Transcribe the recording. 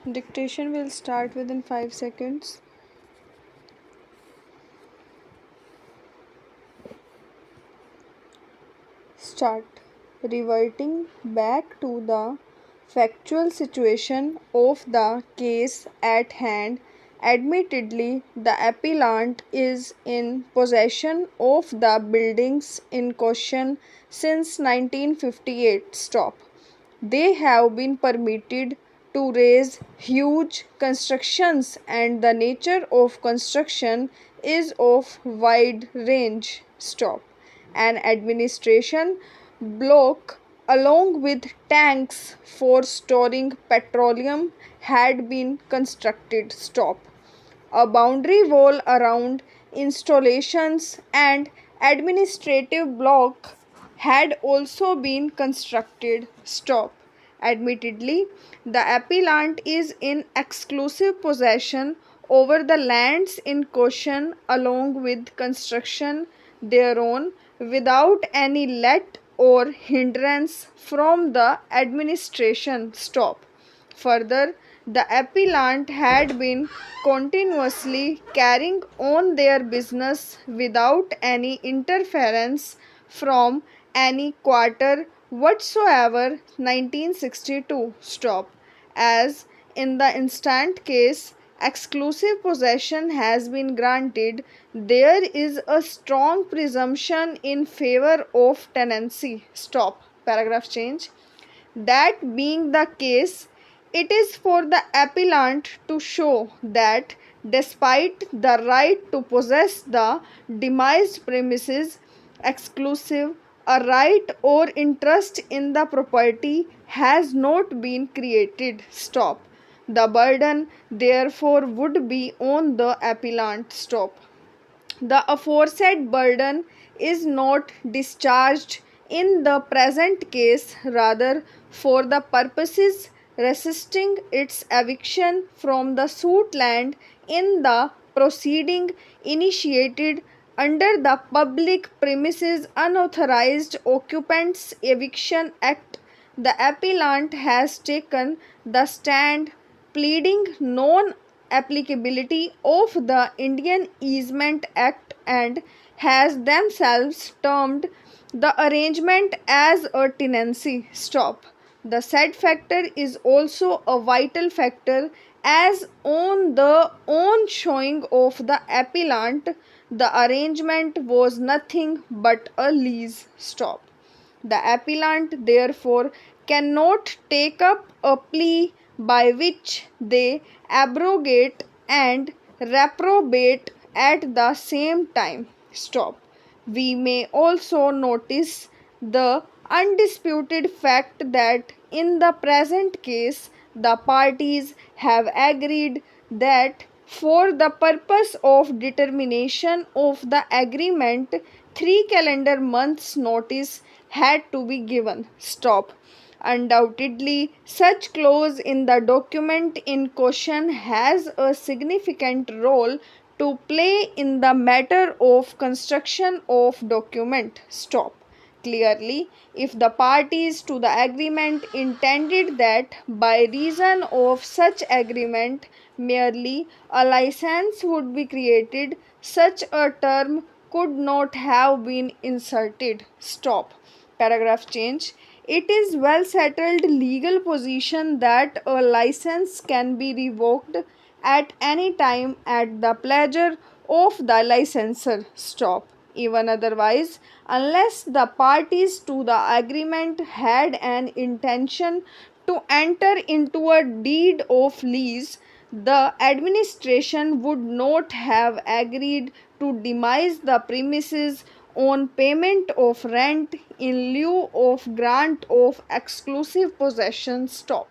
Dictation will start within 5 seconds. Start. Reverting back to the factual situation of the case at hand, admittedly, the appellant is in possession of the buildings in question since 1958. Stop. They have been permitted to raise huge constructions, and the nature of construction is of wide range. Stop. An administration block along with tanks for storing petroleum had been constructed. Stop. A boundary wall around installations and administrative block had also been constructed. Stop. Admittedly, the appellant is in exclusive possession over the lands in question along with construction thereon without any let or hindrance from the administration. Stop. Further, the appellant had been continuously carrying on their business without any interference from any quarter whatsoever. 1962. Stop. As in the instant case, exclusive possession has been granted, there is a strong presumption in favor of tenancy. Stop. Paragraph change. That being the case, it is for the appellant to show that despite the right to possess the demised premises exclusive, a right or interest in the property has not been created. Stop. The burden therefore would be on the appellant. Stop. The aforesaid burden is not discharged in the present case, rather, for the purposes resisting its eviction from the suit land in the proceeding initiated under the Public Premises Unauthorized Occupants Eviction Act, the appellant has taken the stand pleading non applicability of the Indian Easement Act and has themselves termed the arrangement as a tenancy. Stop. The said factor is also a vital factor as on the own showing of the appellant the arrangement was nothing but a lease. Stop. The appellant therefore cannot take up a plea by which they abrogate and reprobate at the same time. Stop. We may also notice the undisputed fact that in the present case the parties have agreed that for the purpose of determination of the agreement 3 calendar months notice had to be given. Stop. Undoubtedly, such clause in the document in question has a significant role to play in the matter of construction of document. Stop. Clearly, if the parties to the agreement intended that by reason of such agreement merely a license would be created, such a term could not have been inserted. Stop. Paragraph change. It is well settled legal position that a license can be revoked at any time at the pleasure of the licensor. Stop. Even otherwise, unless the parties to the agreement had an intention to enter into a deed of lease, the administration would not have agreed to demise the premises on payment of rent in lieu of grant of exclusive possession. Stop.